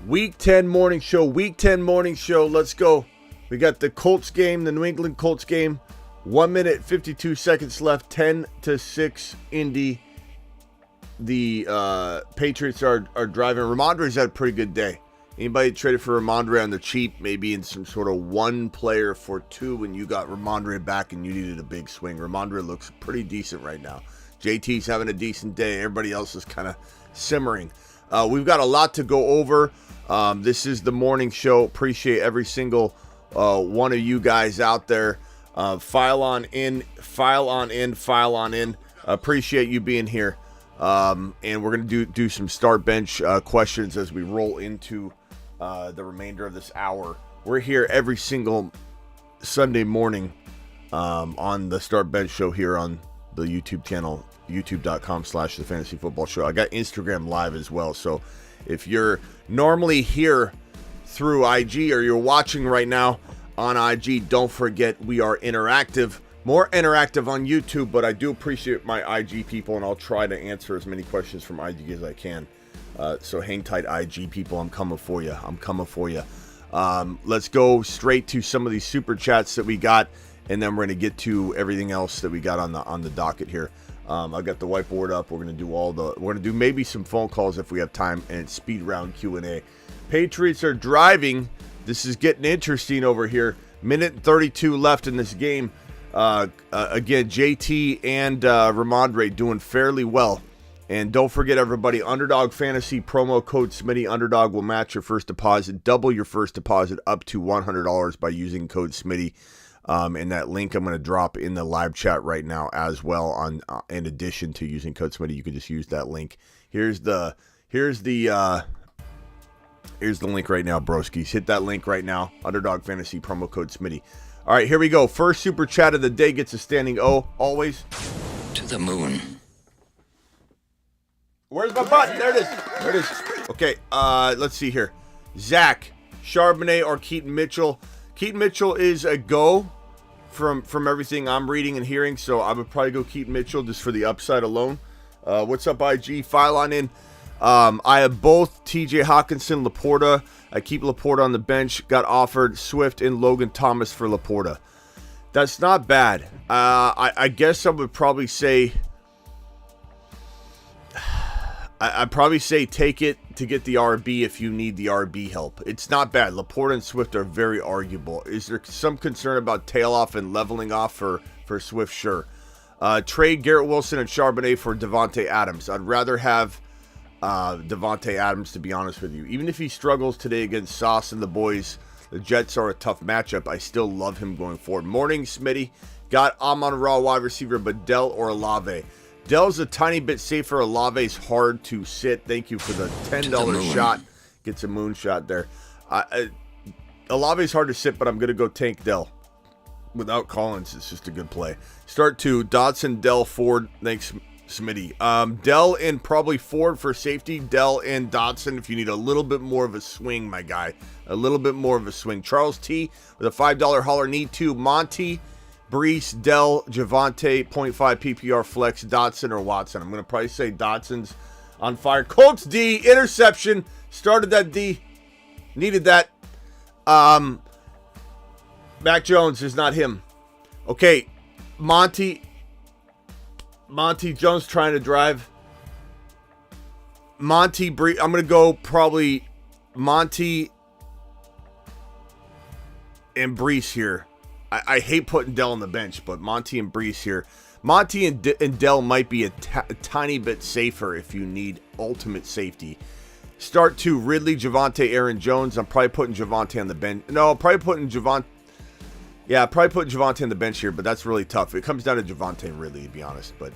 Week 10 morning show. Let's go. We got the Colts game, the New England Colts game. 1 minute, 52 seconds left. 10-6 Indy. The Patriots are driving. Ramondre's had a pretty good day. Anybody traded for Ramondre on the cheap, maybe in some sort of one player for two when you got Ramondre back and you needed a big swing? Ramondre looks pretty decent right now. JT's having a decent day. Everybody else is kind of simmering. We've got a lot to go over. This is the morning show. Appreciate every single one of you guys out there. File on in. Appreciate you being here. And we're going to do some start bench questions as we roll into the remainder of this hour. We're here every single Sunday morning on the Start Bench Show here on the YouTube channel, youtube.com/the Fantasy Football Show. I got Instagram Live as well. So if you're normally here through IG or you're watching right now on IG, don't forget we are interactive. More interactive on YouTube, but I do appreciate my IG people, and I'll try to answer as many questions from IG as I can. So hang tight, IG people. I'm coming for you. Let's go straight to some of these super chats that we got, and then we're going to get to everything else that we got on the docket here. I've got the whiteboard up. We're going to do maybe some phone calls if we have time, and it's speed round Q&A. Patriots are driving. This is getting interesting over here. Minute and 32 left in this game. Again, JT and Ramondre doing fairly well. And don't forget, everybody, Underdog Fantasy promo code Smitty. Underdog will match your first deposit, double your first deposit up to $100 by using code Smitty. And that link I'm going to drop in the live chat right now as well. In addition to using code Smitty, you can just use that link. Here's the link right now, broskies. Hit that link right now. Underdog Fantasy promo code Smitty. All right, here we go. First super chat of the day gets a standing O, always. To the moon. Where's my button? There it is. Okay, let's see here. Zach, Charbonnet or Keaton Mitchell? Keaton Mitchell is a go from everything I'm reading and hearing, so I would probably go Keaton Mitchell just for the upside alone. What's up, IG? File on in. I have both TJ Hawkinson, Laporta. I keep Laporta on the bench. Got offered Swift and Logan Thomas for Laporta. That's not bad. I guess I would probably say... I'd probably say take it to get the RB if you need the RB help. It's not bad. Laporta and Swift are very arguable. Is there some concern about tail off and leveling off for Swift? Sure. Trade Garrett Wilson and Charbonnet for Devontae Adams. I'd rather have... Devontae Adams, to be honest with you. Even if he struggles today against Sauce and the boys, the Jets are a tough matchup. I still love him going forward. Morning, Smitty. Got Amon-Ra wide receiver, but Dell or Olave? Dell's a tiny bit safer. Olave's hard to sit. Thank you for the $10 shot. Gets a moonshot there. Olave's hard to sit, but I'm going to go tank Dell. Without Collins, it's just a good play. Start two. Dotson, Dell, Ford. Thanks, Smitty. Dell and probably Ford for safety. Dell and Dotson if you need a little bit more of a swing, my guy. A little bit more of a swing. Charles T with a $5 hauler. Need two. Monty, Brees, Dell, Javonte, 0.5 PPR flex, Dotson or Watson. I'm going to probably say Dotson's on fire. Colts D, interception. Started that D. Needed that. Mac Jones is not him. Okay, Monty Jones trying to drive. Monty Brees. I'm going to go probably Monty and Brees here. I hate putting Dell on the bench, but Monty and Brees here. Monty and Dell might be a tiny bit safer if you need ultimate safety. Start two, Ridley, Javonte, Aaron Jones. I'm probably putting Javonte on the bench. No, probably putting Javonte. Yeah, probably putting Javonte on the bench here, but that's really tough. It comes down to Javonte and Ridley, to be honest. But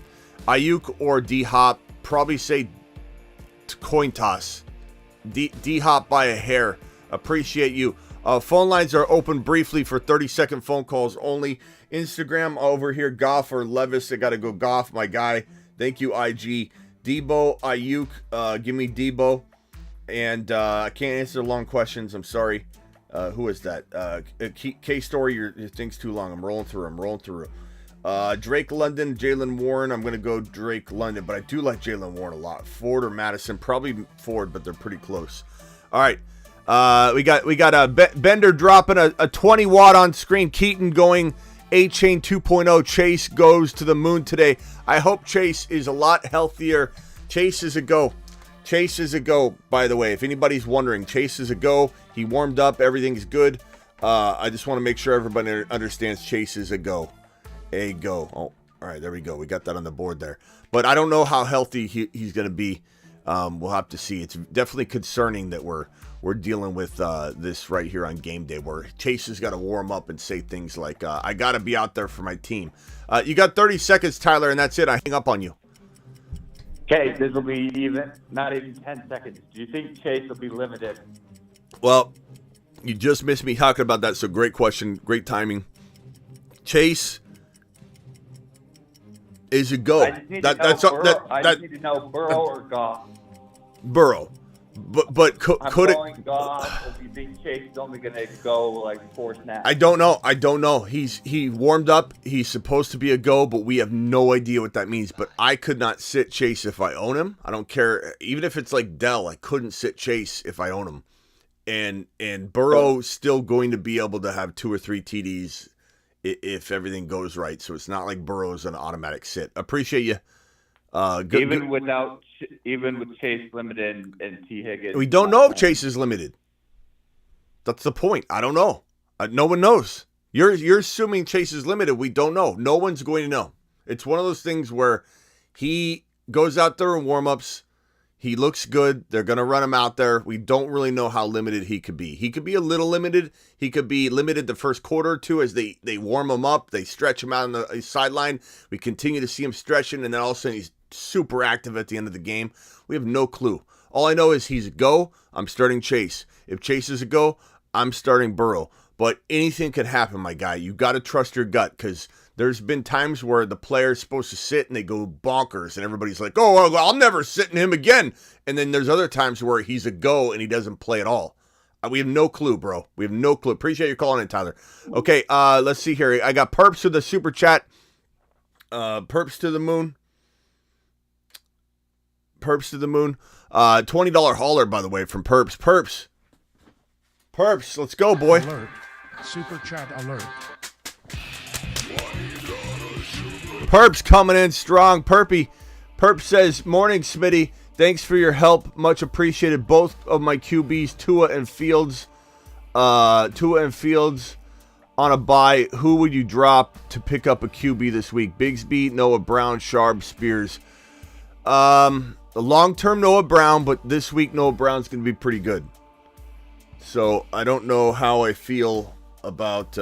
Ayuk or D-Hop, probably say coin toss. D-Hop by a hair. Appreciate you. Phone lines are open briefly for 30-second phone calls only. Instagram over here, Goff or Levis. I got to go Goff, my guy. Thank you, IG. Debo, Ayuk. Give me Debo. And I can't answer long questions. I'm sorry. Who is that? K-Story, your thing's too long. I'm rolling through. Drake London, Jalen Warren. I'm going to go Drake London, but I do like Jalen Warren a lot. Ford or Madison? Probably Ford, but they're pretty close. All right. We got a Bender dropping a 20 watt on screen. Keaton going A-Chain 2.0. Chase goes to the moon today. I hope Chase is a lot healthier. Chase is a go. Chase is a go, by the way. If anybody's wondering, Chase is a go. He warmed up. Everything's good. I just want to make sure everybody understands Chase is a go. A go. Oh, all right. There we go. We got that on the board there. But I don't know how healthy he's going to be. We'll have to see. It's definitely concerning that we're dealing with this right here on game day, where Chase has got to warm up and say things like, I got to be out there for my team. You got 30 seconds, Tyler, and that's it. I hang up on you. Okay, this will be not even 10 seconds. Do you think Chase will be limited? Well, you just missed me talking about that, so great question, great timing. Chase is a go. I just need to know Burrow or Goff. Burrow. But could it? Goff, or do you think Chase is only going to go like 4 snaps? I don't know. He warmed up. He's supposed to be a go, but we have no idea what that means. But I could not sit Chase if I own him. I don't care. Even if it's like Dell, I couldn't sit Chase if I own him. And Burrow still going to be able to have 2 or 3 TDs if everything goes right. So it's not like Burrow's an automatic sit. Appreciate you. Even with Chase limited and T. Higgins. We don't know if Chase is limited. That's the point. I don't know. No one knows. You're assuming Chase is limited. We don't know. No one's going to know. It's one of those things where he goes out there in warm-ups. He looks good. They're going to run him out there. We don't really know how limited he could be. He could be a little limited. He could be limited the first quarter or two as they warm him up. They stretch him out on the sideline. We continue to see him stretching, and then all of a sudden he's super active at the end of the game. We have no clue. All I know is he's a go. I'm starting Chase. If Chase is a go, I'm starting Burrow. But anything could happen, my guy. You got to trust your gut, because there's been times where the player's supposed to sit and they go bonkers and everybody's like, oh, well, I'm never sitting him again. And then there's other times where he's a go and he doesn't play at all. We have no clue, bro. We have no clue. Appreciate you calling in, Tyler. Okay, let's see here. I got Perps with the super chat. Perps to the moon. Perps to the moon. $20 hauler, by the way, from Perps. Perps, let's go, boy. Alert. Super chat alert. Perps coming in strong. Perp says, morning, Smitty. Thanks for your help. Much appreciated. Both of my QBs, Tua and Fields on a bye. Who would you drop to pick up a QB this week? Bigsby, Noah Brown, Sharp, Spears. The long-term Noah Brown, but this week Noah Brown's going to be pretty good. So I don't know how I feel about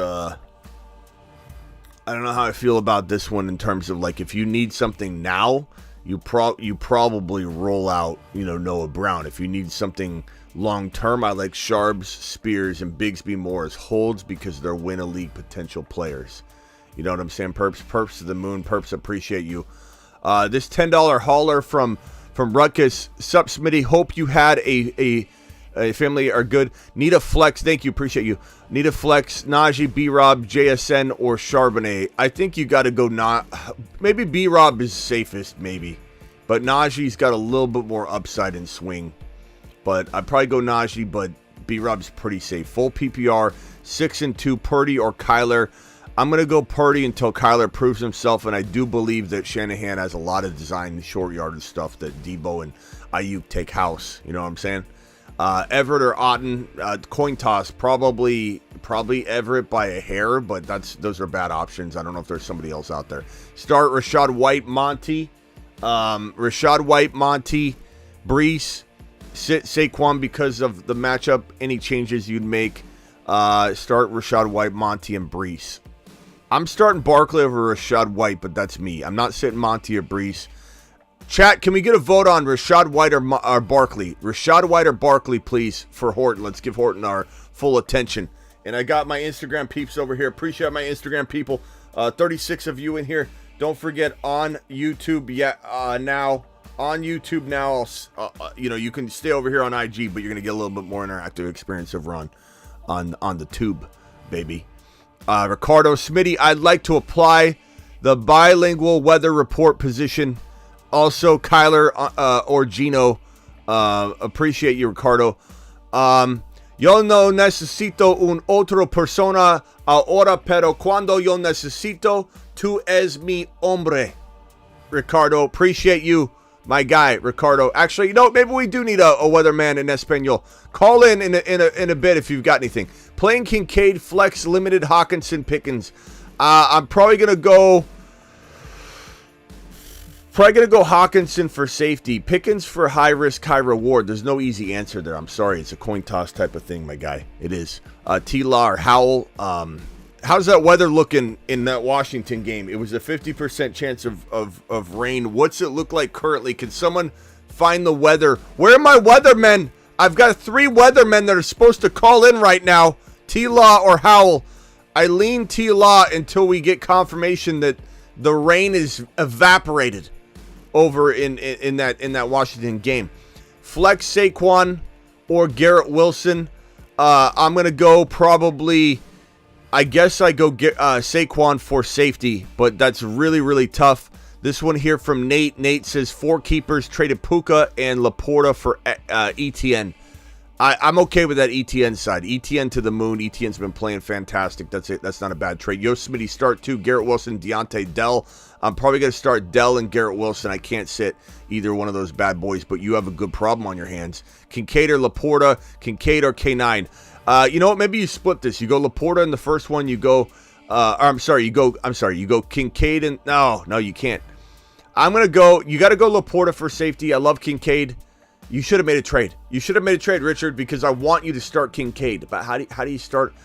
this one in terms of, like, if you need something now, you probably roll out, Noah Brown. If you need something long-term, I like Sharps, Spears, and Bigsby more as holds because they're win-a-league potential players. You know what I'm saying? Perps to the moon. Perps, appreciate you. This $10 hauler from Ruckus. Sup, Smitty? Hope you had a family are good. Need a flex. Thank you. Appreciate you. Need a flex. Najee, B-Rob, JSN, or Charbonnet. I think you got to go maybe B-Rob is safest, maybe. But Najee's got a little bit more upside in swing. But I'd probably go Najee, but B-Rob's pretty safe. Full PPR, 6-2, Purdy or Kyler. I'm going to go Purdy until Kyler proves himself, and I do believe that Shanahan has a lot of design short yardage stuff that Debo and Ayuk take house. You know what I'm saying? Everett or Otten, coin toss, probably Everett by a hair, but those are bad options. I don't know if there's somebody else out there. Start Rachaad White, Monty, Brees, sit Saquon because of the matchup. Any changes you'd make? Start Rachaad White, Monty, and Brees. I'm starting Barkley over Rachaad White, but that's me. I'm not sitting Monty or Brees. Chat, can we get a vote on Rachaad White or Barkley? Rachaad White or Barkley, please, for Horton. Let's give Horton our full attention. And I got my Instagram peeps over here. Appreciate my Instagram people. 36 of you in here. Don't forget, on YouTube now. On YouTube now, you can stay over here on IG, but you're going to get a little bit more interactive experience over on the tube, baby. Ricardo, Smitty, I'd like to apply the bilingual weather report position. Also, Kyler or Gino, appreciate you, Ricardo. Yo no necesito un otro persona ahora, pero cuando yo necesito, tú es mi hombre. Ricardo, appreciate you, my guy, Ricardo. Actually, maybe we do need a weatherman in Espanol. Call in a bit if you've got anything. Playing Kincaid, flex, limited, Hawkinson, Pickens. I'm probably gonna go Hawkinson for safety. Pickens for high risk, high reward. There's no easy answer there. I'm sorry. It's a coin toss type of thing, my guy. It is. T-Law or Howell. How's that weather looking in that Washington game? It was a 50% chance of rain. What's it look like currently? Can someone find the weather? Where are my weathermen? I've got 3 weathermen that are supposed to call in right now. T-Law or Howell. I lean T-Law until we get confirmation that the rain is evaporated over in that Washington game. Flex Saquon or Garrett Wilson. I'm going to go probably, I guess I go get Saquon for safety, but that's really, really tough. This one here from Nate. Nate says 4 keepers, traded Puka and Laporta for ETN. I'm okay with that ETN side. ETN to the moon. ETN's been playing fantastic. That's it. That's not a bad trade. Yosemite start 2. Garrett Wilson, Deontay, Dell. I'm probably going to start Dell and Garrett Wilson. I can't sit either one of those bad boys, but you have a good problem on your hands. Kincaid or Laporta, Kincaid or K9. You know what? Maybe you split this. You go Laporta in the first one. You go, you go Kincaid and, no, you can't. You got to go Laporta for safety. I love Kincaid. You should have made a trade. Richard, because I want you to start Kincaid. But how do you start?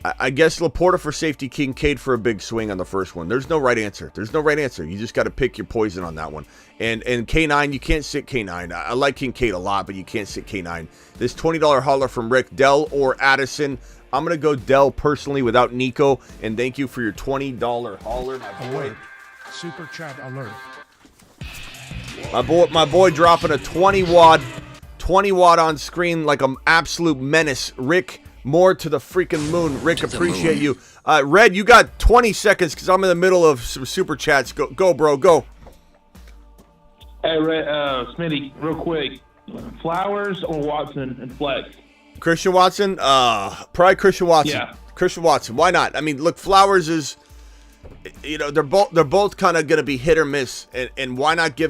I guess Laporta for safety, Kincaid for a big swing on the first one. There's no right answer. You just got to pick your poison on that one. And K9, you can't sit K9. I like Kincaid a lot, but you can't sit K9. This $20 holler from Rick, Dell or Addison. I'm going to go Dell personally without Nico. And thank you for your $20 holler, my boy. Alert. Super chat alert. My boy dropping a 20 watt on screen like an absolute menace. Rick, more to the freaking moon. Rick, appreciate you. Red, you got 20 seconds because I'm in the middle of some super chats. Go, bro, go. Hey, Red, Smitty, real quick. Flowers or Watson and flex? Christian Watson? Probably Christian Watson. Yeah. Christian Watson. Why not? I mean, look, Flowers is, they're both kind of going to be hit or miss. And why not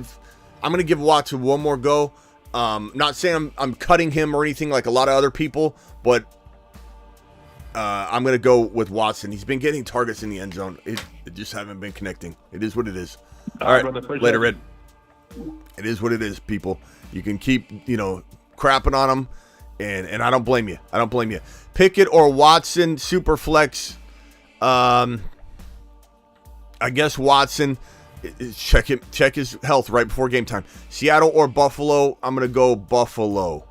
I'm going to give Watson one more go. Not saying I'm cutting him or anything like a lot of other people, but I'm going to go with Watson. He's been getting targets in the end zone. It just haven't been connecting. It is what it is. All right, brother, later, Red. It is what it is, people. You can keep, crapping on them, and I don't blame you. Pickett or Watson, super flex. I guess Watson. Check his health right before game time. Seattle or Buffalo. I'm gonna go Buffalo,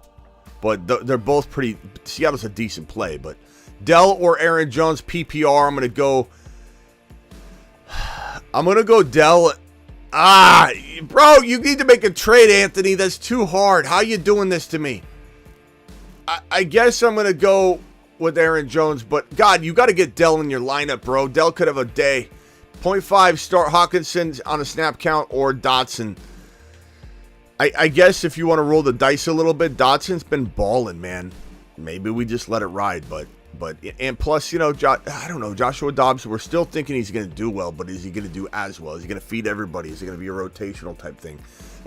but they're both pretty. Seattle's a decent play, but Dell or Aaron Jones PPR. I'm gonna go Dell. Bro, you need to make a trade, Anthony. That's too hard. How you doing this to me? I guess I'm gonna go with Aaron Jones, but God, you got to get Dell in your lineup, bro. Dell could have a day. 0.5 start Hawkinson on a snap count or Dotson. I guess if you want to roll the dice a little bit, Dotson's been balling, man. Maybe we just let it ride, but and plus, I don't know, Joshua Dobbs, we're still thinking he's going to do well, but is he going to do as well? Is he going to feed everybody? Is it going to be a rotational type thing?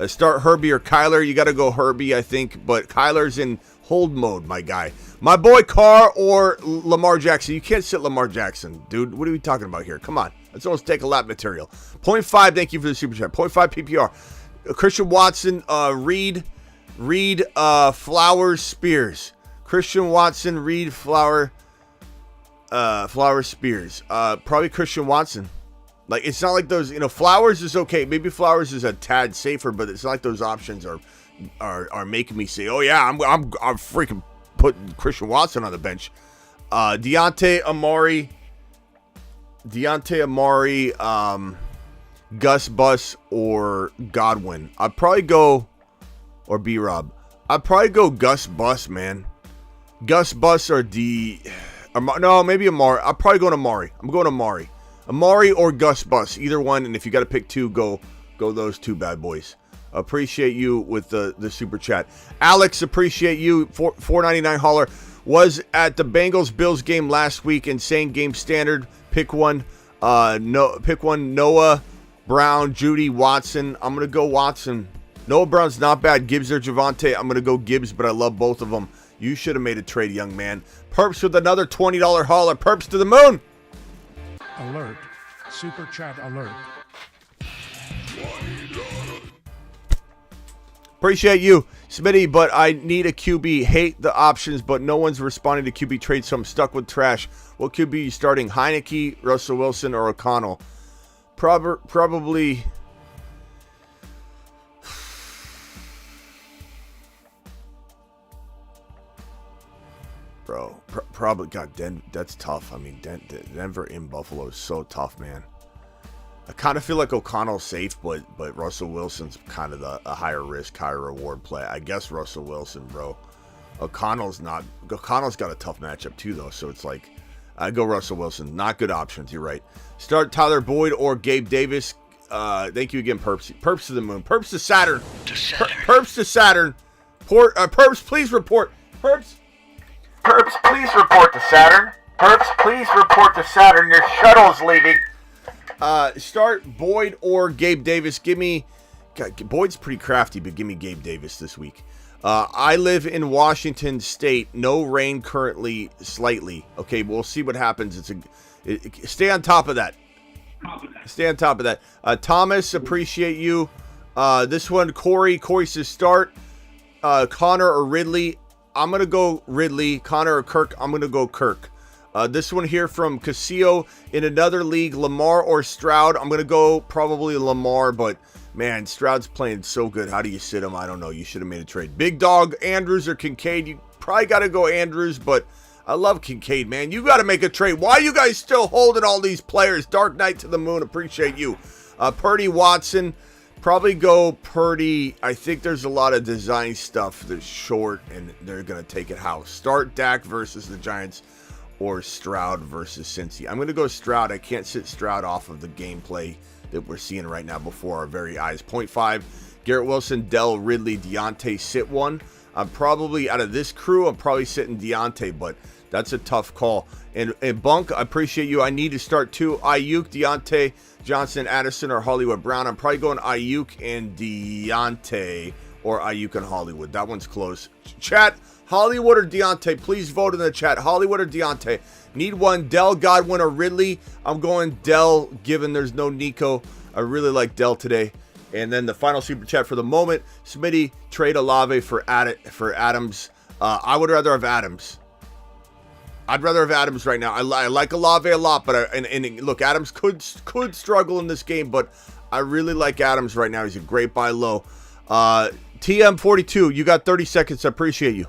Start Herbie or Kyler. You got to go Herbie, I think, but Kyler's in hold mode, my guy. My boy Carr or Lamar Jackson. You can't sit Lamar Jackson, dude. What are we talking about here? Come on. Let's almost take a lap material. 0.5, thank you for the super chat. 0.5 PPR. Christian Watson, Reed, Flowers, Spears. Christian Watson, Reed, Flowers, Spears. Probably Christian Watson. Like, it's not like those, Flowers is okay. Maybe Flowers is a tad safer, but it's not like those options are making me say, oh yeah, I'm freaking putting Christian Watson on the bench. Deontay Amari, Gus Bus or Godwin. I'd probably go, or B-Rob. I'd probably go Gus Bus, man. Gus Bus or maybe Amari. I'll probably go to Amari. I'm going to Amari or Gus Bus, either one. And if you got to pick two, go those two bad boys. Appreciate you with the super chat. Alex, appreciate you. $4.99 hauler. Was at the Bengals-Bills game last week. Insane game standard. Pick one. Pick one. Noah, Brown, Judy, Watson. I'm going to go Watson. Noah Brown's not bad. Gibbs or Javonte. I'm going to go Gibbs, but I love both of them. You should have made a trade, young man. Perps with another $20 hauler. Perps to the moon. Alert. Super chat alert. Appreciate you, Smitty, but I need a QB. Hate the options, but no one's responding to QB trades, so I'm stuck with trash. What QB are you starting? Heineke, Russell Wilson, or O'Connell? Probably... Bro, probably... God, that's tough. I mean, Denver in Buffalo is so tough, man. I kind of feel like O'Connell's safe, but Russell Wilson's kind of a higher risk, higher reward play. I guess Russell Wilson, bro. O'Connell's not. O'Connell's got a tough matchup too, though. So it's like, I go Russell Wilson. Not good options. You're right. Start Tyler Boyd or Gabe Davis. Thank you again, Perps. Perps to the moon. Perps to Saturn. Perps to Saturn. Perps, please report. Perps, please report to Saturn. Perps, please report to Saturn. Your shuttle's leaving. Start Boyd or Gabe Davis. Give me... God, Boyd's pretty crafty, but give me Gabe Davis this week. I live in Washington State. No rain currently, slightly. Okay, we'll see what happens. Stay on top of that. Stay on top of that. Thomas, appreciate you. This one, Corey says start Connor or Ridley. I'm going to go Ridley. Connor or Kirk, I'm going to go Kirk. This one here from Casio in another league, Lamar or Stroud. I'm going to go probably Lamar, but man, Stroud's playing so good. How do you sit him? I don't know. You should have made a trade. Big Dog, Andrews or Kincaid. You probably got to go Andrews, but I love Kincaid, man. You got to make a trade. Why are you guys still holding all these players? Dark Knight to the moon. Appreciate you. Purdy, Watson. Probably go Purdy. I think there's a lot of design stuff that's short, and they're going to take it house. Start Dak versus the Giants. Or Stroud versus Cincy. I'm going to go Stroud. I can't sit Stroud off of the gameplay that we're seeing right now before our very eyes. 0.5. Garrett Wilson, Dell, Ridley, Deontay, sit one. I'm probably, out of this crew, I'm probably sitting Deontay, but that's a tough call. And Bunk, I appreciate you. I need to start two. Ayuk, Deontay, Johnson, Addison, or Hollywood Brown. I'm probably going Ayuk and Deontay, or Ayuk and Hollywood. That one's close. Chat. Hollywood or Deontay? Please vote in the chat. Hollywood or Deontay? Need one. Dell, Godwin, or Ridley? I'm going Dell, given there's no Nico. I really like Dell today. And then the final super chat for the moment. Smitty, trade Olave for Adams. I would rather have Adams. I'd rather have Adams right now. I like Olave a lot, but and look, Adams could struggle in this game, but I really like Adams right now. He's a great buy low. TM42, you got 30 seconds. I appreciate you.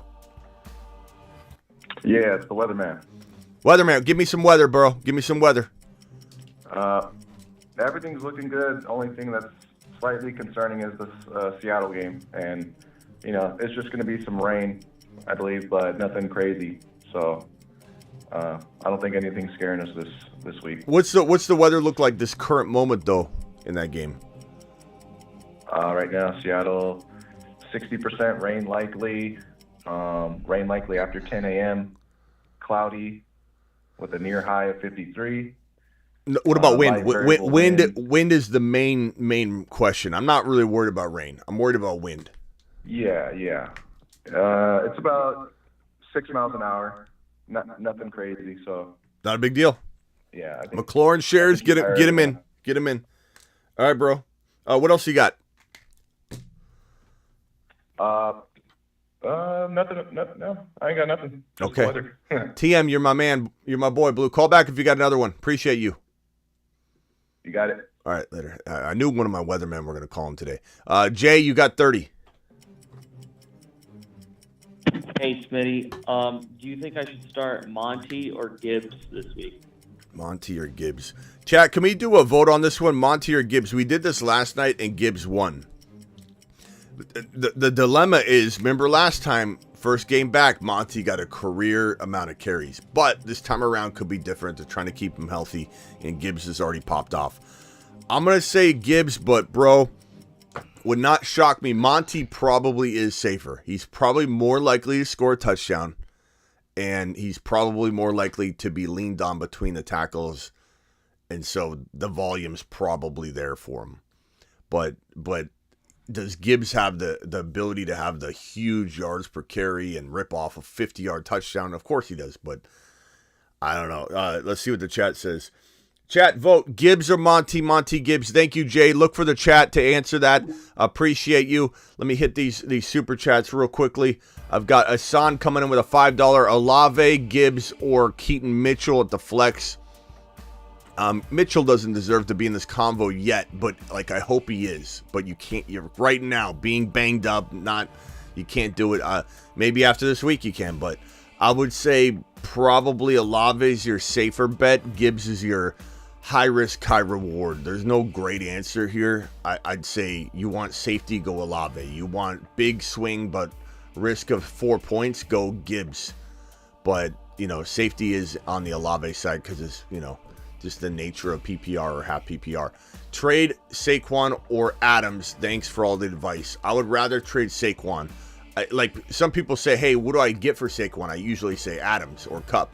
Yeah, it's the weatherman. Weatherman, give me some weather, bro. Give me some weather. Everything's looking good. The only thing that's slightly concerning is this Seattle game. And, it's just going to be some rain, I believe, but nothing crazy. So, I don't think anything's scaring us this week. What's the weather look like this current moment, though, in that game? Right now, Seattle, 60% rain likely. Rain likely after 10 a.m. Cloudy with a near high of 53. What about wind? Wind is the main question. I'm not really worried about rain. I'm worried about wind. Yeah. It's about 6 miles an hour. Nothing crazy. So not a big deal. Yeah. McLaurin shares. Get him in. Get him in. All right, bro. What else you got? Nothing. No, I ain't got nothing. Just okay. weather. TM, you're my man. You're my boy, Blue. Call back if you got another one. Appreciate you. You got it. All right, later. I knew one of my weathermen were going to call him today. Jay, you got 30. Hey, Smitty. Do you think I should start Monty or Gibbs this week? Monty or Gibbs. Chat, can we do a vote on this one? Monty or Gibbs? We did this last night, and Gibbs won. The dilemma is, remember last time, first game back, Monty got a career amount of carries. But this time around could be different. They're trying to keep him healthy, and Gibbs has already popped off. I'm going to say Gibbs, but, bro, would not shock me. Monty probably is safer. He's probably more likely to score a touchdown, and he's probably more likely to be leaned on between the tackles, and so the volume's probably there for him. But does Gibbs have the ability to have the huge yards per carry and rip off a 50-yard touchdown? Of course he does, but I don't know. Let's see what the chat says. Chat, vote Gibbs or Monty. Monty Gibbs. Thank you, Jay. Look for the chat to answer that. Appreciate you. Let me hit these super chats real quickly. I've got Asan coming in with a $5. Olave, Gibbs, or Keaton Mitchell at the flex. Mitchell doesn't deserve to be in this convo yet, but like I hope he is. But you can't. You're right now being banged up. You can't do it. Maybe after this week you can, but I would say probably Olave is your safer bet. Gibbs is your high risk, high reward. There's no great answer here. I'd say you want safety, go Olave. You want big swing but risk of 4 points, go Gibbs. But safety is on the Olave side because it's just the nature of PPR or half PPR. Trade Saquon or Adams. Thanks for all the advice. I would rather trade Saquon. Like some people say, hey, what do I get for Saquon? I usually say Adams or Kupp.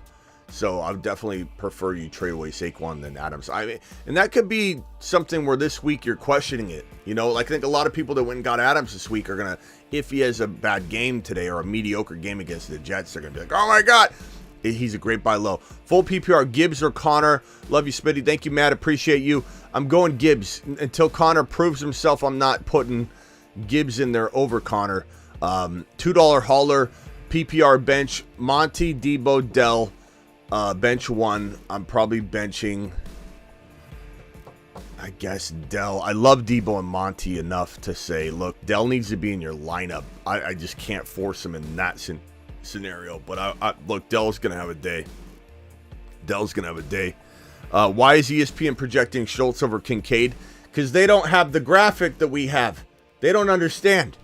So I would definitely prefer you trade away Saquon than Adams. And that could be something where this week you're questioning it. I think a lot of people that went and got Adams this week are going to, if he has a bad game today or a mediocre game against the Jets, they're going to be like, oh my God, he's a great buy low. Full PPR, Gibbs or Connor. Love you, Smitty. Thank you, Matt. Appreciate you. I'm going Gibbs. Until Connor proves himself, I'm not putting Gibbs in there over Connor. $2 hauler, PPR bench, Monty, Debo, Dell. Bench one, I'm probably benching, I guess, Dell. I love Debo and Monty enough to say, look, Dell needs to be in your lineup. I just can't force him in that scenario. But look, Dell's going to have a day. Why is ESPN projecting Schultz over Kincaid? Because they don't have the graphic that we have. They don't understand.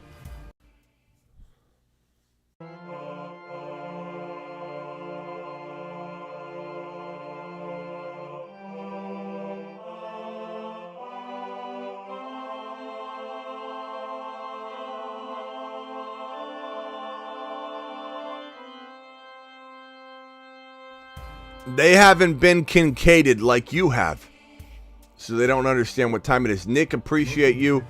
They haven't been Kincaided like you have. So they don't understand what time it is. Nick, appreciate you.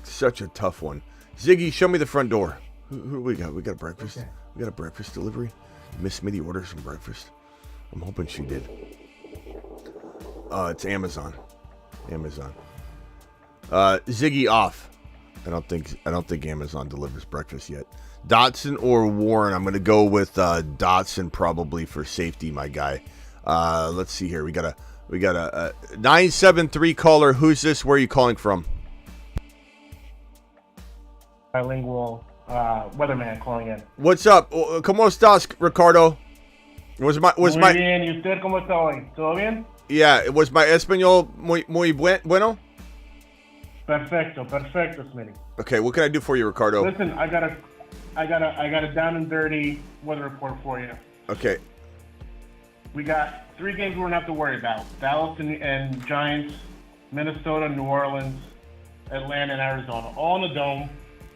Such a tough one. Ziggy, show me the front door. Who do we got? We got a breakfast. We got a breakfast delivery. Miss Smitty ordered some breakfast. I'm hoping she did. It's Amazon. Ziggy off. I don't think Amazon delivers breakfast yet. Dotson or Warren? I'm going to go with Dotson probably for safety, my guy. Let's see here. We got a 973 caller. Who's this? Where are you calling from? Bilingual weatherman calling in. What's up? ¿Cómo estás, Ricardo? Was my Muy bien. ¿Y usted cómo está hoy? ¿Todo bien? Yeah. Was my español muy bueno? Perfecto, Smitty. Okay. What can I do for you, Ricardo? Listen, I got a down and dirty weather report for you. Okay. We got 3 games we're gonna have to worry about: Dallas and Giants, Minnesota, New Orleans, Atlanta, and Arizona. All in the dome.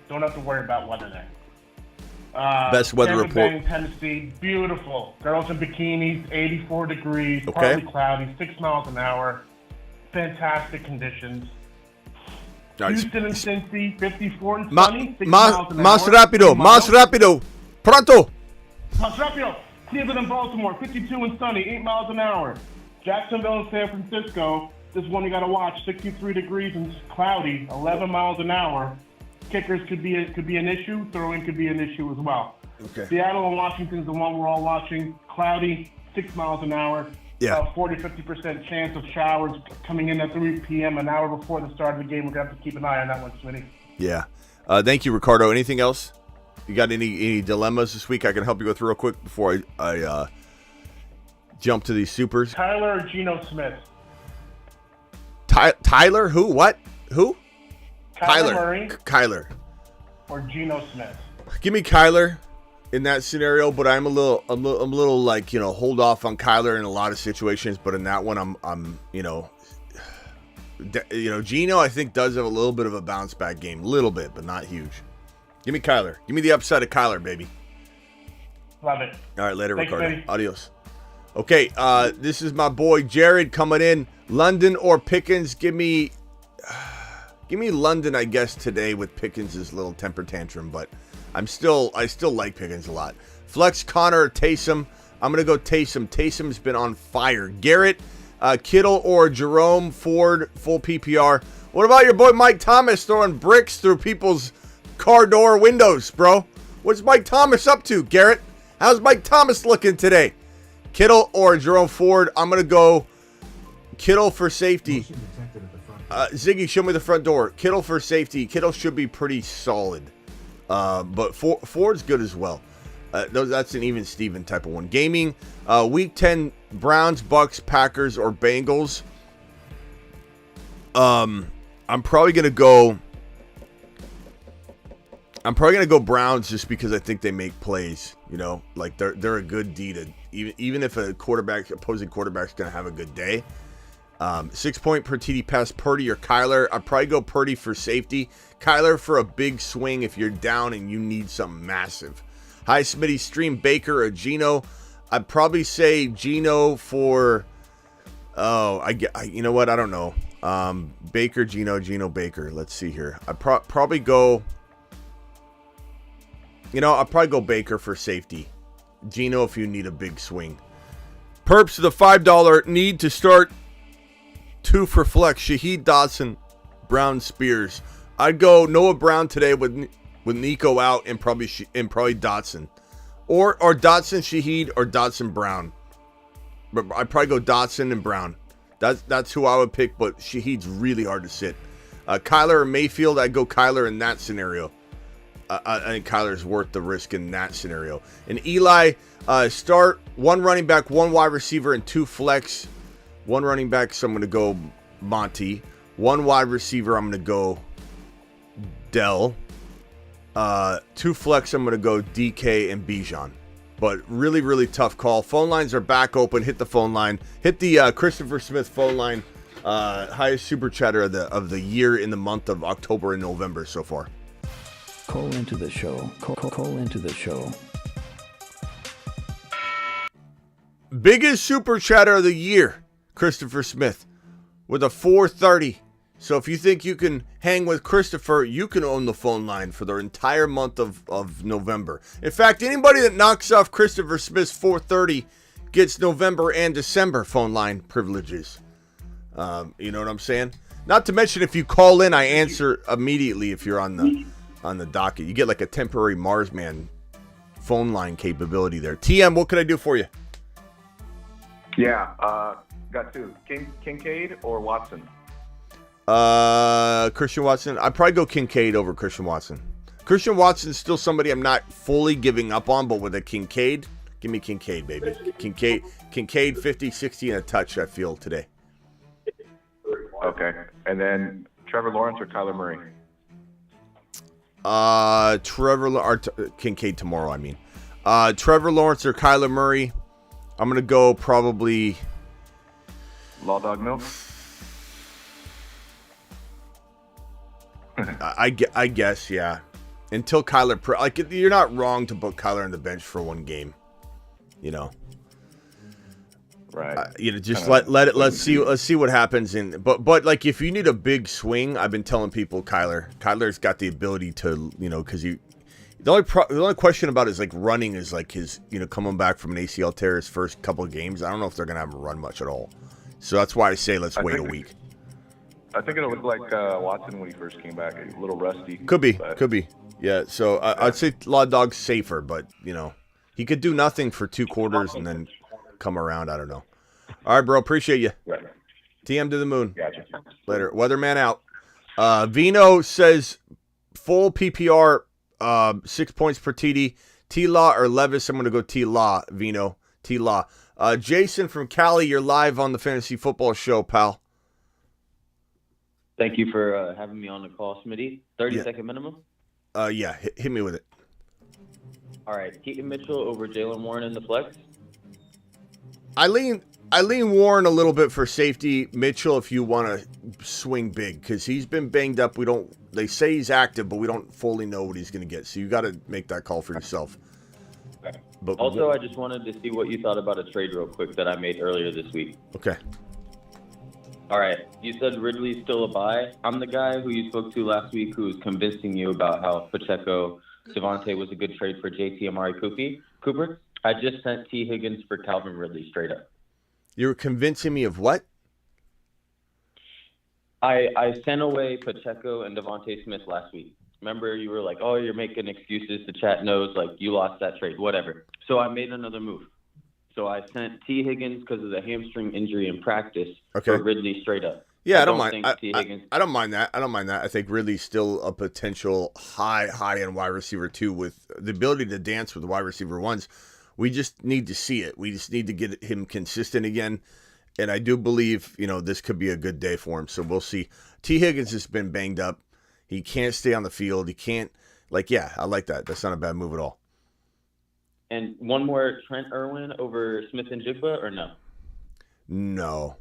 Don't have to worry about weather there. Best weather Tampa report. Bay, Tennessee, beautiful. Girls in bikinis, 84 degrees, Okay. partly cloudy, 6 miles an hour. Fantastic conditions. Nice. Houston and Cincy, 54 and sunny, 6 Más miles an hour. más rápido. Pronto. Más rápido. Cleveland and Baltimore, 52 and sunny, 8 miles an hour. Jacksonville and San Francisco, this one you got to watch, 63 degrees and cloudy, 11 miles an hour. Kickers could be an issue. Throwing could be an issue as well. Okay. Seattle and Washington is the one we're all watching. Cloudy, 6 miles an hour. Yeah. 40-50% chance of showers coming in at 3 p.m. an hour before the start of the game. We're going to have to keep an eye on that one, Smitty. Yeah. Thank you, Ricardo. Anything else? You got any dilemmas this week I can help you with real quick before I jump to these supers? Tyler or Geno Smith? Tyler? Who? What? Who? Kyler Murray Kyler. or Geno Smith? Give me Kyler in that scenario, but I'm a little like, hold off on Kyler in a lot of situations, but in that one I'm Geno, I think, does have a little bit of a bounce back game. Little bit, but not huge. Give me Kyler. Give me the upside of Kyler, baby. Love it. All right, later, Thanks, Ricardo. Benny. Adios. Okay, this is my boy Jared coming in. London or Pickens? Give me London, I guess, today with Pickens' little temper tantrum, but I still like Pickens a lot. Flex Connor or Taysom? I'm gonna go Taysom. Taysom's been on fire. Garrett, Kittle or Jerome Ford, full PPR. What about your boy Mike Thomas throwing bricks through people's car door windows, bro? What's Mike Thomas up to, Garrett? How's Mike Thomas looking today? Kittle or Jerome Ford? I'm gonna go Kittle for safety. Ziggy, show me the front door. Kittle for safety. Kittle should be pretty solid. But Ford's good as well. That's an even Steven type of one. Gaming, week 10, Browns, Bucks, Packers, or Bengals. I'm probably gonna go Browns just because I think they make plays. Like they're a good D to even if opposing quarterback's gonna have a good day. 6 point per TD pass, Purdy or Kyler. I'd probably go Purdy for safety. Kyler for a big swing if you're down and you need something massive. Hi, Smitty, stream Baker or Geno. I'd probably say Geno for. You know what? I don't know. Baker, Geno, Baker. Let's see here. I'd probably go. I'll probably go Baker for safety. Geno if you need a big swing. Perps, the $5 need to start 2 for flex. Shaheed Dotson, Brown Spears. I'd go Noah Brown today with Nico out and probably Dotson. Or Dotson Shaheed or Dotson Brown. But I'd probably go Dotson and Brown. That's who I would pick, but Shaheed's really hard to sit. Kyler or Mayfield, I'd go Kyler in that scenario. I think Kyler's worth the risk in that scenario. And Eli, start 1 running back, 1 wide receiver, and 2 flex. 1 running back, so I'm going to go Monty. 1 wide receiver, I'm going to go Dell. 2 flex, I'm going to go DK and Bijan. But really, really tough call. Phone lines are back open. Hit the phone line. Hit the Christopher Smith phone line. Highest super chatter of the year in the month of October and November so far. Call into the show. Call into the show. Biggest super chatter of the year, Christopher Smith, with a 430. So if you think you can hang with Christopher, you can own the phone line for the entire month of November. In fact, anybody that knocks off Christopher Smith's 430 gets November and December phone line privileges. You know what I'm saying? Not to mention, if you call in, I answer immediately if you're on the docket. You get like a temporary Marsman phone line capability there. TM, what can I do for you? Yeah, got 2. Kincaid or Watson? Christian Watson. I'd probably go Kincaid over Christian Watson. Christian Watson's still somebody I'm not fully giving up on, but with a Kincaid, give me Kincaid, baby. Kincaid 50, 60, and a touch, I feel, today. Okay. And then Trevor Lawrence or Kyler Murray? Kincaid tomorrow, I mean. Trevor Lawrence or Kyler Murray. I'm going to go probably... Law Dog Milk? I guess, yeah. Until Kyler... you're not wrong to put Kyler on the bench for 1 game. Right. Just let's see what happens but like if you need a big swing, I've been telling people Kyler's got the ability to, because the only question about is like running is like his, coming back from an ACL tear his first couple of games. I don't know if they're gonna have him run much at all. So that's why I say let's wait a week. I think it'll look like Watson when he first came back, a little rusty. Could be. Yeah. So I'd say Law Dog's safer, but he could do nothing for 2 quarters and then come around. I don't know. All right, bro. Appreciate you. Right. TM to the moon. Gotcha. Later. Weatherman out. Vino says full PPR, 6 points per TD. T-Law or Levis? I'm going to go T-Law, Vino. T-Law. Jason from Cali, you're live on the Fantasy Football Show, pal. Thank you for having me on the call, Smitty. 30-second minimum? Yeah. Hit me with it. All right. Keaton Mitchell over Jalen Warren in the flex? I lean I lean Warren a little bit for safety. Mitchell, if you want to swing big, because he's been banged up. They say he's active, but we don't fully know what he's going to get. So you got to make that call for yourself. But Also, I just wanted to see what you thought about a trade real quick that I made earlier this week. Okay. All right. You said Ridley's still a buy. I'm the guy who you spoke to last week who was convincing you about how Pacheco, Devontae was a good trade for JT Amari Cooper. I just sent T. Higgins for Calvin Ridley straight up. You were convincing me of what? I sent away Pacheco and Devontae Smith last week. Remember, you were like, oh, you're making excuses. The chat knows, like, you lost that trade, whatever. So I made another move. So I sent T. Higgins because of the hamstring injury in practice for Ridley straight up. Yeah, I don't mind. I don't mind that. I think Ridley's still a potential high-end wide receiver, too, with the ability to dance with wide receiver ones. We just need to see it. We just need to get him consistent again. And I do believe, this could be a good day for him. So we'll see. T. Higgins has been banged up. He can't stay on the field. He can't, I like that. That's not a bad move at all. And one more, Trent Irwin over Smith and Jigba, or no? No.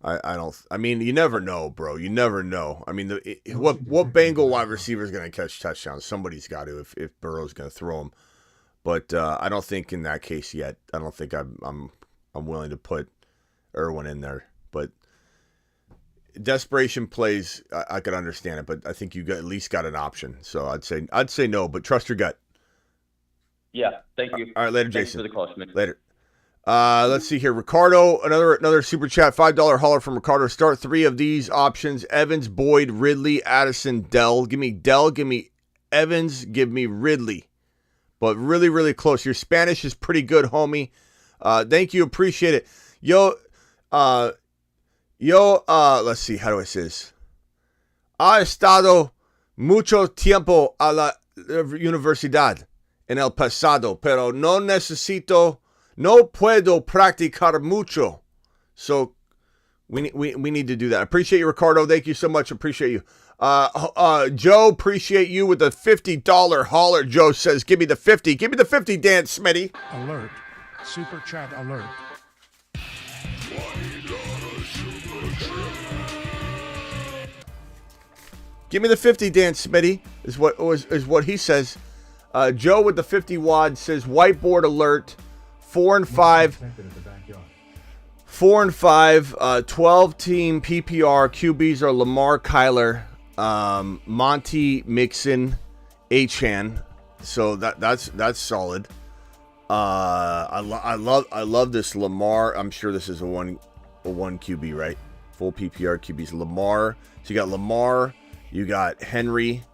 I don't. I mean, you never know, bro. You never know. I mean, what Bengal wide receiver is going to catch touchdowns? Somebody's got to if Burrow's going to throw them. But I don't think in that case yet. I don't think I'm willing to put Irwin in there. But desperation plays, I could understand it. But I think you at least got an option. So I'd say no. But trust your gut. Yeah, thank you. All right, later, Thanks Jason. for the call, Schmidt. Later. Let's see here. Ricardo, another super chat, $5 hauler from Ricardo. Start 3 of these options: Evans, Boyd, Ridley, Addison, Dell. Give me Dell, give me Evans, give me Ridley. But really, really close. Your Spanish is pretty good, homie. Thank you, appreciate it. Let's see, how do I say this? Ha estado mucho tiempo a la universidad en el pasado, pero no puedo practicar mucho. So we need to do that. Appreciate you, Ricardo. Thank you so much. Appreciate you. Joe, appreciate you with the $50 hauler. Joe says, give me the 50. Give me the 50, Dan Smitty. Alert. Super chat alert. Give me the 50, Dan Smitty, is what he says. Joe with the 50 wad says, whiteboard alert. 4 and 5. 4 and 5. 12-team PPR. QBs are Lamar, Kyler, Monty, Mixon, Achan. So that's solid. I love this Lamar. I'm sure this is a one QB, right? Full PPR QBs. Lamar. So you got Lamar. You got Henry.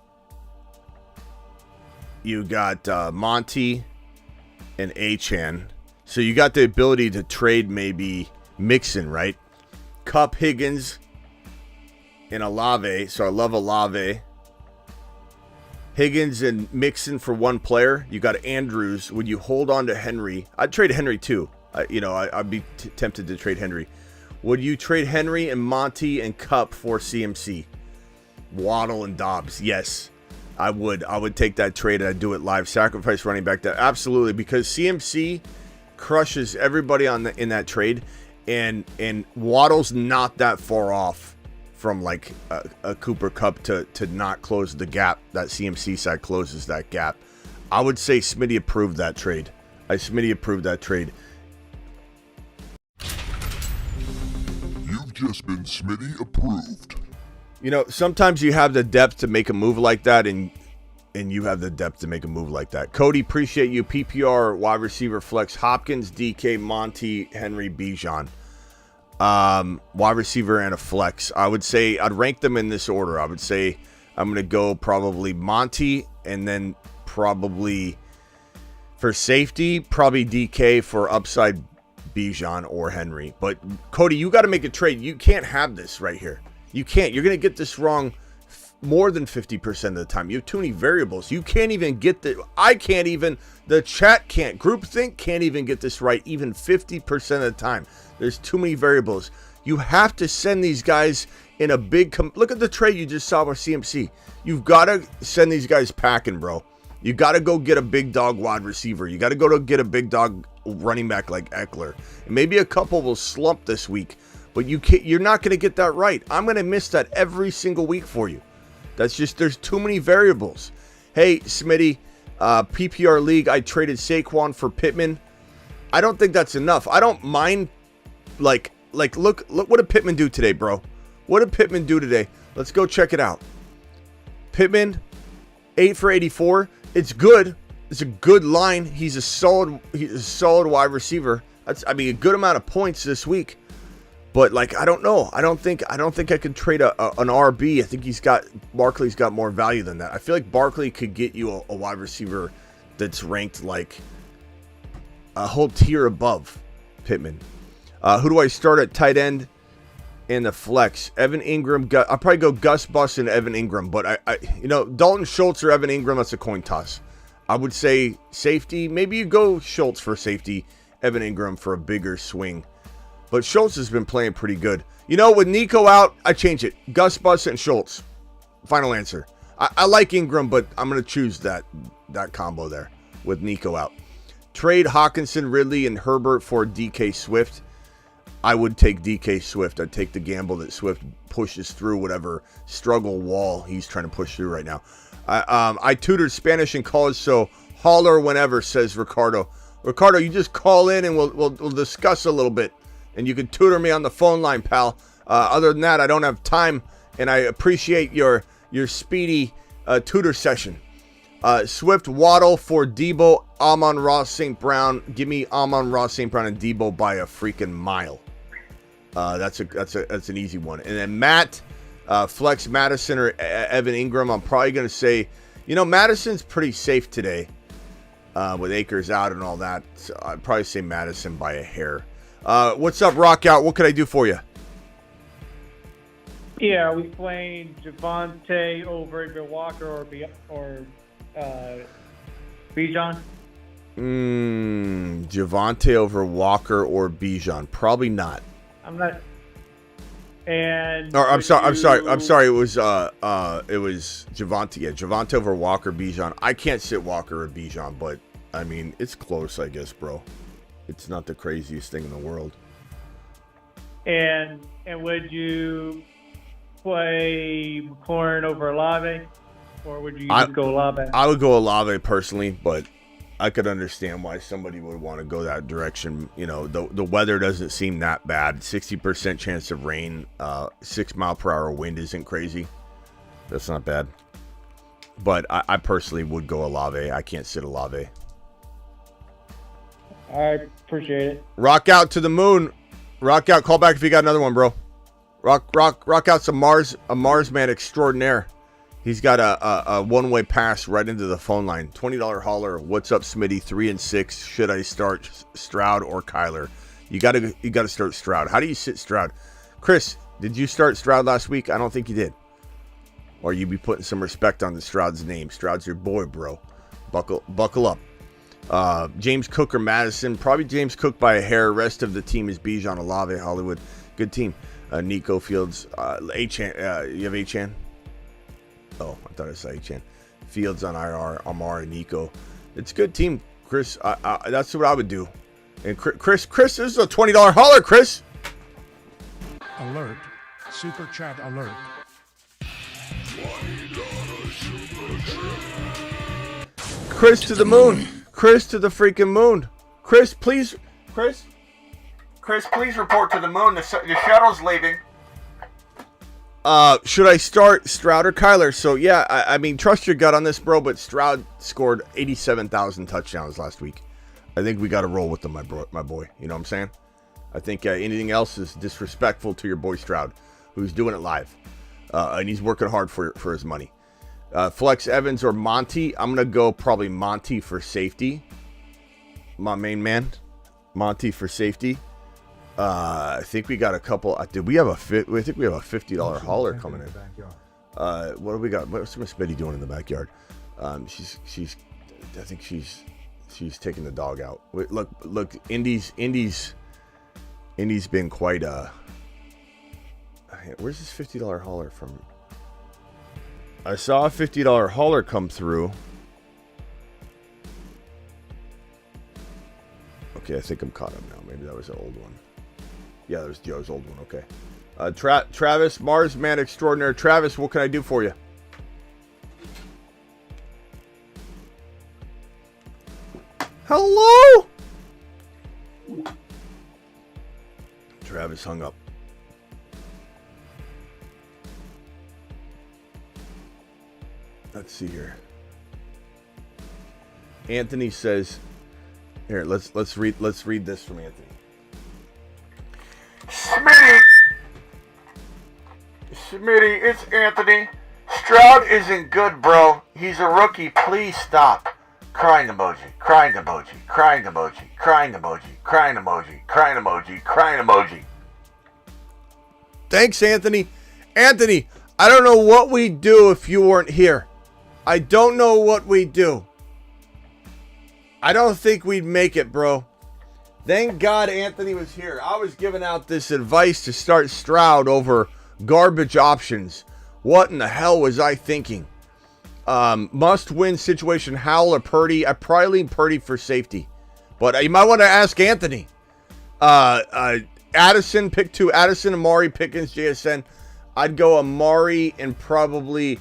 You got Monty and Achan. So you got the ability to trade maybe Mixon, right? Cup, Higgins, and Olave. So I love Olave. Higgins and Mixon for one player. You got Andrews. Would you hold on to Henry? I'd trade Henry too. I'd be tempted to trade Henry. Would you trade Henry and Monty and Cup for CMC? Waddle and Dobbs. Yes, I would. I would take that trade and I'd do it live. Sacrifice running back. That absolutely, because CMC crushes everybody in that trade, and Waddle's not that far off from like a Cooper Cup to not close the gap. That CMC side closes that gap. I would say Smitty approved that trade. Smitty approved that trade. You've just been Smitty approved. Sometimes you have the depth to make a move like that, and you have the depth to make a move like that. Cody, appreciate you. PPR wide receiver flex: Hopkins, DK, Monty, Henry, Bijan. Wide receiver and a flex. I would say I'd rank them in this order. I would say I'm going to go probably Monty, and then probably for safety, probably DK, for upside Bijan or Henry. But Cody, you got to make a trade. You can't have this right here. You can't. You're going to get this wrong more than 50% of the time. You have too many variables. You can't even get I can't even, the chat can't, groupthink can't even get this right even 50% of the time. There's too many variables. You have to send these guys in a big, look at the trade you just saw with CMC. You've got to send these guys packing, bro. You got to go get a big dog wide receiver. You got to go to get a big dog running back like Eckler. And maybe a couple will slump this week, but you're not going to get that right. I'm going to miss that every single week for you. That's just, there's too many variables. Hey, Smitty, PPR league, I traded Saquon for Pittman. I don't think that's enough. I don't mind, look what did Pittman do today, bro? What did Pittman do today? Let's go check it out. Pittman, 8 for 84. It's good. It's a good line. He's a solid wide receiver. That's, I mean, a good amount of points this week. But I don't know. I don't think I could trade an RB. I think Barkley's got more value than that. I feel like Barkley could get you a wide receiver that's ranked like a whole tier above Pittman. Who do I start at tight end and the flex? Evan Ingram. I'll probably go Gus Bus and Evan Ingram. But Dalton Schultz or Evan Ingram, that's a coin toss. I would say safety. Maybe you go Schultz for safety, Evan Ingram for a bigger swing. But Schultz has been playing pretty good. With Nico out, I change it. Gus Bus and Schultz. Final answer. I like Ingram, but I'm going to choose that combo there with Nico out. Trade Hawkinson, Ridley, and Herbert for DK Swift. I would take DK Swift. I'd take the gamble that Swift pushes through whatever struggle wall he's trying to push through right now. I tutored Spanish in college, so holler whenever, says Ricardo. Ricardo, you just call in and we'll discuss a little bit. And you can tutor me on the phone line, pal. Other than that, I don't have time, and I appreciate your speedy tutor session. Swift, Waddle for Debo, Amon-Ra, St. Brown. Give me Amon-Ra, St. Brown, and Debo by a freaking mile. That's an easy one. And then Matt, flex Madison or Evan Ingram. I'm probably going to say, Madison's pretty safe today with Akers out and all that. So I'd probably say Madison by a hair. What's up, Rock Out? What can I do for you? Yeah, are we playing Javonte over Bill Walker or Bijan? Javonte over Walker or Bijan? Probably not. I'm not. And I'm sorry. It was Javonte. Yeah, Javonte over Walker, Bijan. I can't sit Walker or Bijan, but I mean it's close, I guess, bro. It's not the craziest thing in the world. And would you play McLaurin over Olave, or would you just go Olave? I would go Olave personally, but I could understand why somebody would want to go that direction. The weather doesn't seem that bad. 60% chance of rain. 6 mile per hour wind isn't crazy. That's not bad. But I personally would go Olave. I can't sit Olave. I appreciate it. Rock out to the moon. Rock out. Call back if you got another one, bro. Rock out some a Mars man extraordinaire. He's got a one-way pass right into the phone line. $20 holler. What's up, Smitty? 3 and 6. Should I start Stroud or Kyler? You got to start Stroud. How do you sit Stroud? Chris, did you start Stroud last week? I don't think you did. Or you be putting some respect on the Stroud's name. Stroud's your boy, bro. Buckle up. James Cook or Madison. Probably James Cook by a hair. Rest of the team is Bijan, Olave, Hollywood. Good team. Nico Fields. Achan. You have Achan? Oh, I thought I saw Achan. Fields on IR. Amar and Nico. It's a good team, Chris. That's what I would do. And Chris, this is a $20 holler, Chris. Alert. Super chat alert. Chris to the moon. Chris to the freaking moon. Chris, please report to the moon. The shuttle's leaving. Should I start Stroud or Kyler? So yeah, I mean, trust your gut on this, bro. But Stroud scored 87,000 touchdowns last week. I think we got to roll with them, my boy. You know what I'm saying? I think anything else is disrespectful to your boy Stroud, who's doing it live, and he's working hard for his money. Flex Evans or Monty? I'm gonna go probably Monty for safety. My main man, Monty for safety. I think we got a couple. I think we have a $50 hauler coming in. What do we got? What's Miss Betty doing in the backyard? She's taking the dog out. Wait, look. Indy's been quite where's this $50 hauler from? I saw a $50 hauler come through. Okay, I think I'm caught up now. Maybe that was an old one. Yeah, that was Joe's old one. Okay. Travis, Mars Man Extraordinaire. Travis, what can I do for you? Hello? Travis hung up. Let's see here. Anthony says, here, let's read this from Anthony. Smitty, it's Anthony. Stroud isn't good, bro. He's a rookie. Please stop. Crying emoji, crying emoji, crying emoji, crying emoji, crying emoji, crying emoji, crying emoji. Thanks, Anthony. Anthony, I don't know what we'd do if you weren't here. I don't know what we'd do. I don't think we'd make it, bro. Thank God Anthony was here. I was giving out this advice to start Stroud over garbage options. What in the hell was I thinking? Must-win situation, Howell or Purdy. I probably lean Purdy for safety. But you might want to ask Anthony. Addison, pick 2. Addison, Amari, Pickens, JSN. I'd go Amari and probably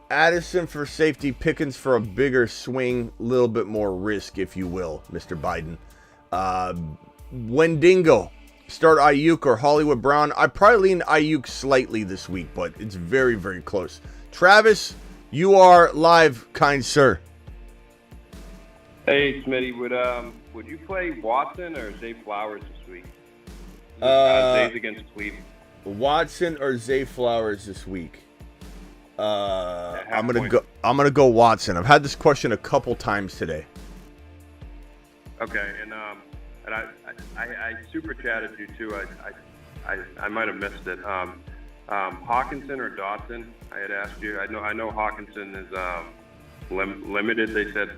Addison for safety, Pickens for a bigger swing, a little bit more risk, if you will, Mr. Biden. Wendingo, start Ayuk or Hollywood Brown. I probably lean Ayuk slightly this week, but it's very, very close. Travis, you are live, kind sir. Hey, Smitty, would you play Watson or Zay Flowers this week? Zay's against Cleveland. Watson or Zay Flowers this week? I'm gonna go Watson. I've had this question a couple times today. Okay, and I super chatted you too. I might have missed it. Hawkinson or Dotson? I had asked you. I know Hawkinson is limited. They said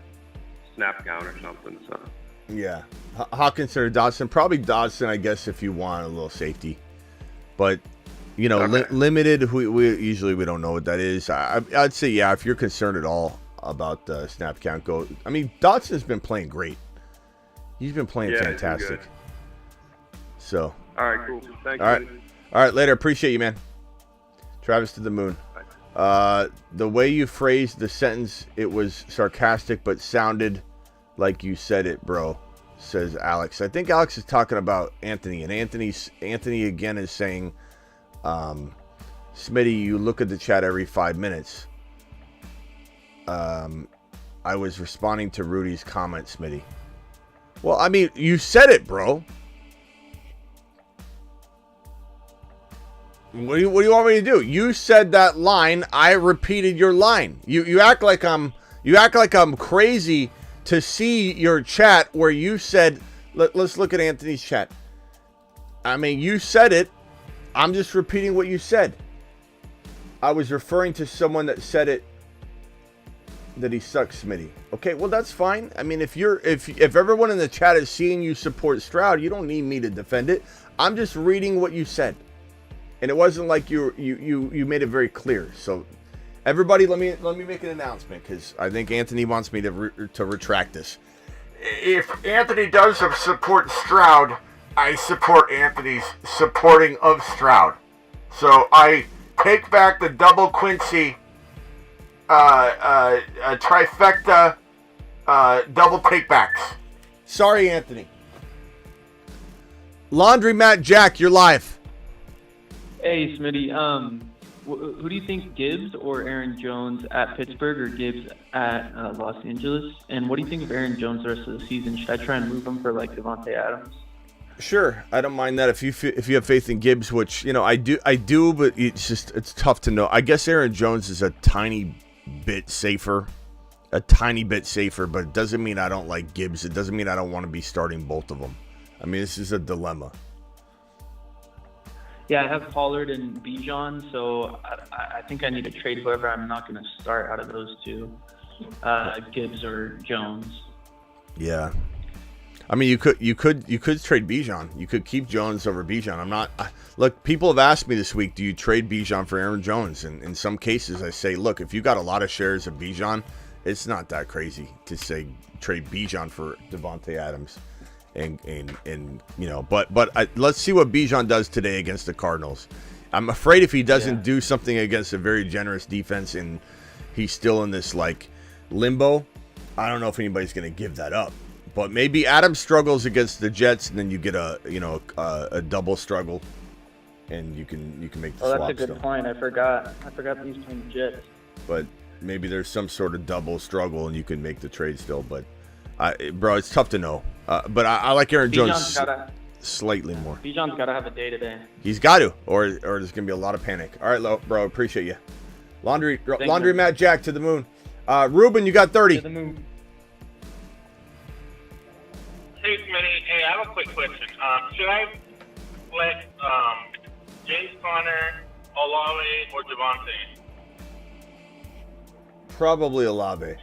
snap count or something. So yeah, Hawkinson or Dotson? Probably Dotson, I guess, if you want a little safety. But you know, okay. Limited. We usually don't know what that is. I'd say yeah. If you're concerned at all about the snap count, go. I mean, Dotson's been playing great. He's been playing fantastic. So. All right, cool. Thank you. All right, later. Appreciate you, man. Travis to the moon. The way you phrased the sentence, it was sarcastic, but sounded like you said it, bro, says Alex. I think Alex is talking about Anthony, and Anthony again is saying, Smitty, you look at the chat every 5 minutes. I was responding to Rudy's comment, Smitty. Well, I mean, you said it, bro. What do you want me to do? You said that line. I repeated your line. You act like I'm crazy to see your chat where you said. Let's look at Anthony's chat. I mean, you said it. I'm just repeating what you said. I was referring to someone that said it. That he sucks, Smitty. Okay, well that's fine. I mean, if everyone in the chat is seeing you support Stroud, you don't need me to defend it. I'm just reading what you said. And it wasn't like you made it very clear. So, everybody, let me make an announcement because I think Anthony wants me to retract this. If Anthony does support Stroud, I support Anthony's supporting of Stroud. So I take back the double Quincy, trifecta, double takebacks. Sorry, Anthony. Laundromat Jack, you're live. Hey, Smitty. Who do you think, Gibbs or Aaron Jones at Pittsburgh or Gibbs at Los Angeles? And what do you think of Aaron Jones the rest of the season? Should I try and move him for like Devontae Adams? Sure, I don't mind that if you have faith in Gibbs, which I do, but it's tough to know. I guess Aaron Jones is a tiny bit safer, but it doesn't mean I don't like Gibbs. It doesn't mean I don't want to be starting both of them. I mean, this is a dilemma. Yeah, I have Pollard and Bijan, so I think I need to trade whoever I'm not going to start out of those two, Gibbs or Jones. Yeah, I mean you could trade Bijan. You could keep Jones over Bijan. Look, people have asked me this week, do you trade Bijan for Aaron Jones? And in some cases, I say, look, if you got a lot of shares of Bijan, it's not that crazy to say trade Bijan for Devontae Adams. and but let's see what Bijan does today against the Cardinals. I'm afraid if he doesn't do something against a very generous defense and he's still in this like limbo, I don't know if anybody's going to give that up. But maybe Adams struggles against the Jets, and then you get a double struggle, and you can make the swap. That's a good point. I forgot that he's playing the Jets. But maybe there's some sort of double struggle, and you can make the trade still. But bro, it's tough to know. But I like Aaron Jones slightly more. Bijan's got to have a day today. He's got to, or there's gonna be a lot of panic. All right, bro, appreciate you. Laundry Matt Jack to the moon. Ruben, you got 30. To the moon. Hey, Smitty. Hey, I have a quick question. Should I let James Conner, Olave, or Javonte? Probably Olave.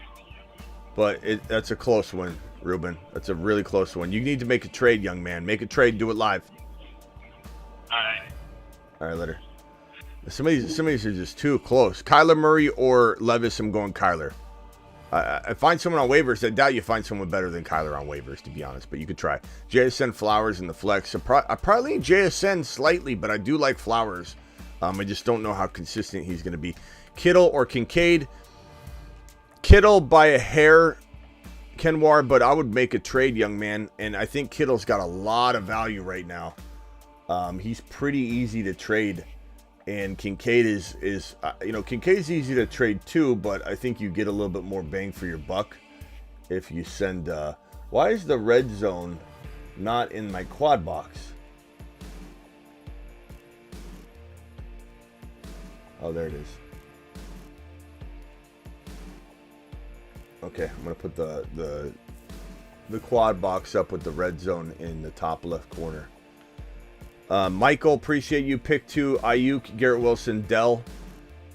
But that's a close one, Ruben. That's a really close one. You need to make a trade, young man. Make a trade. Do it live. All right, later. Some of these are just too close. Kyler Murray or Levis, I'm going Kyler. I find someone on waivers. I doubt you find someone better than Kyler on waivers, to be honest. But you could try. JSN, Flowers in the flex. I probably lean JSN slightly, but I do like Flowers. I just don't know how consistent he's going to be. Kittle or Kincaid. Kittle by a hair, Kenwar, but I would make a trade, young man. And I think Kittle's got a lot of value right now. He's pretty easy to trade. And Kincaid is Kincaid's easy to trade too, but I think you get a little bit more bang for your buck if you send. Why is the red zone not in my quad box? Oh, there it is. Okay, I'm gonna put the quad box up with the red zone in the top left corner. Michael, appreciate you. Pick 2, Ayuk, Garrett Wilson, Dell.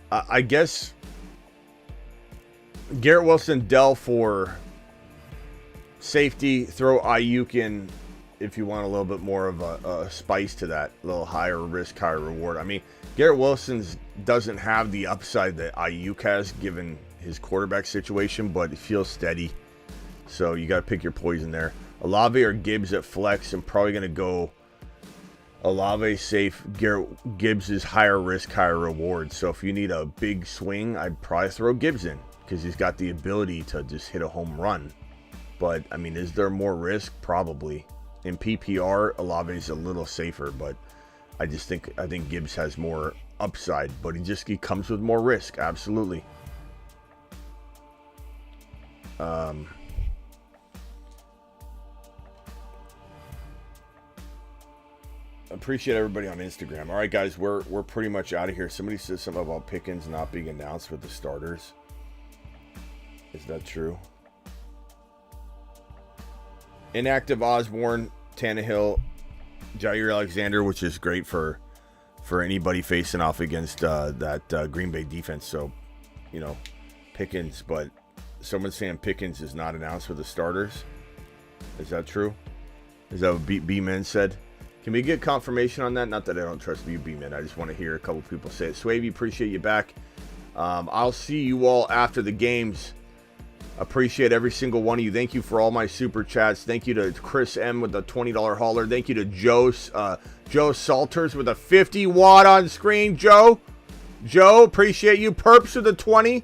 I guess Garrett Wilson, Dell for safety. Throw Ayuk in if you want a little bit more of a spice to that. A little higher risk, higher reward. I mean, Garrett Wilson's doesn't have the upside that Ayuk has given his quarterback situation, but it feels steady. So you got to pick your poison there. Olave or Gibbs at flex. I'm probably going to go Olave safe. Gibbs is higher risk, higher reward. So if you need a big swing, I'd probably throw Gibbs in because he's got the ability to just hit a home run. But, I mean, is there more risk? Probably. In PPR, Olave's a little safer, but I think Gibbs has more upside. But he comes with more risk. Absolutely. Appreciate everybody on Instagram. All right, guys, we're pretty much out of here. Somebody said something about Pickens not being announced with the starters. Is that true? Inactive Osborne, Tannehill, Jair Alexander, which is great for anybody facing off against that Green Bay defense. So, Pickens, but someone's saying Pickens is not announced with the starters. Is that true? Is that what B-Men said? Can we get confirmation on that? Not that I don't trust you, B-Man. I just want to hear a couple people say it. Swavey, appreciate you back. I'll see you all after the games. Appreciate every single one of you. Thank you for all my super chats. Thank you to Chris M with the $20 hauler. Thank you to Joe Salters with a 50 watt on screen. Joe, appreciate you. Perps with a 20.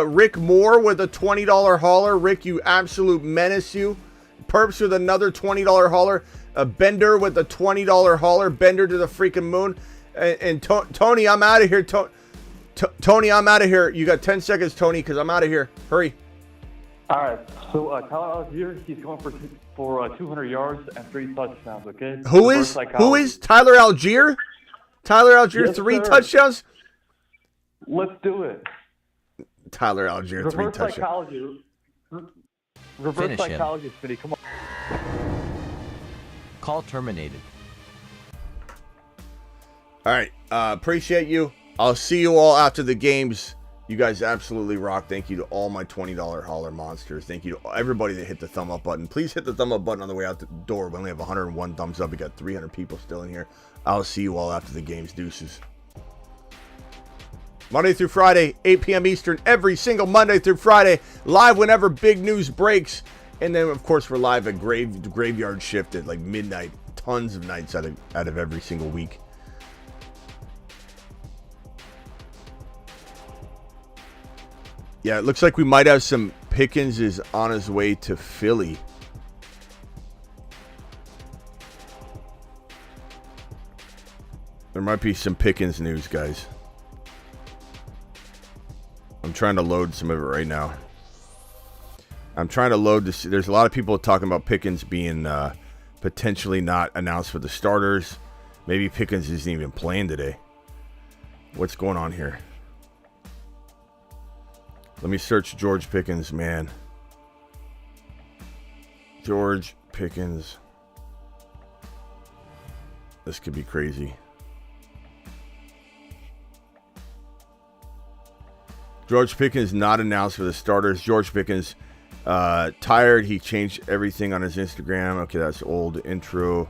Rick Moore with a $20 hauler. Rick, you absolute menace, you. Perps with another $20 hauler. Bender with a $20 hauler. Bender to the freaking moon. And Tony, I'm out of here. Tony, I'm out of here. You got 10 seconds, Tony, because I'm out of here. Hurry. All right. So Tyler Algier, he's going for 200 yards and 3 touchdowns. Okay. Who is Tyler Algier? Tyler Algier, yes, 3 touchdowns. Let's do it. Tyler Algier, Reverse 3 touchdowns. Psychology. Reverse psychology, Smitty. Come on. Call terminated. All right. Appreciate you. I'll see you all after the games. You guys absolutely rock. Thank you to all my $20 hauler monsters. Thank you to everybody that hit the thumb up button. Please hit the thumb up button on the way out the door. We only have 101 thumbs up. We got 300 people still in here. I'll see you all after the games. Deuces. Monday through Friday, 8 p.m. Eastern, every single Monday through Friday. Live whenever big news breaks. And then, of course, we're live at Graveyard Shift at like midnight. Tons of nights out of every single week. Yeah, it looks like we might have some. Pickens is on his way to Philly. There might be some Pickens news, guys. I'm trying to load some of it right now. I'm trying to load this. There's a lot of people talking about Pickens being potentially not announced for the starters. Maybe Pickens isn't even playing today. What's going on here? Let me search George Pickens, man. George Pickens. This could be crazy. George Pickens not announced for the starters. George Pickens tired. He changed everything on his Instagram. Okay, that's old intro.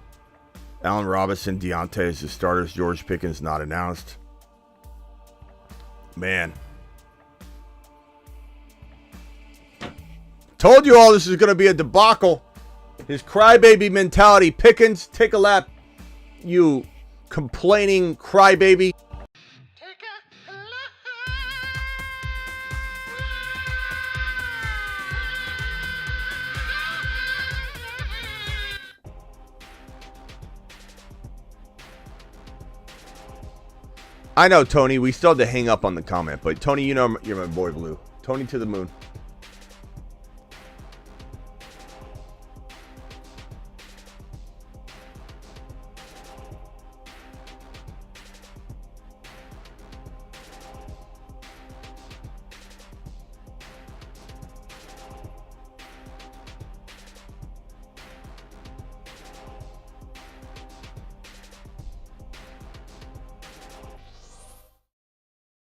Allen Robinson, Deontay is the starters. George Pickens not announced. Man. Told you all this is going to be a debacle. His crybaby mentality. Pickens, take a lap. You complaining crybaby. I know, Tony. We still had to hang up on the comment, but Tony, you know you're my boy Blue. Tony to the moon.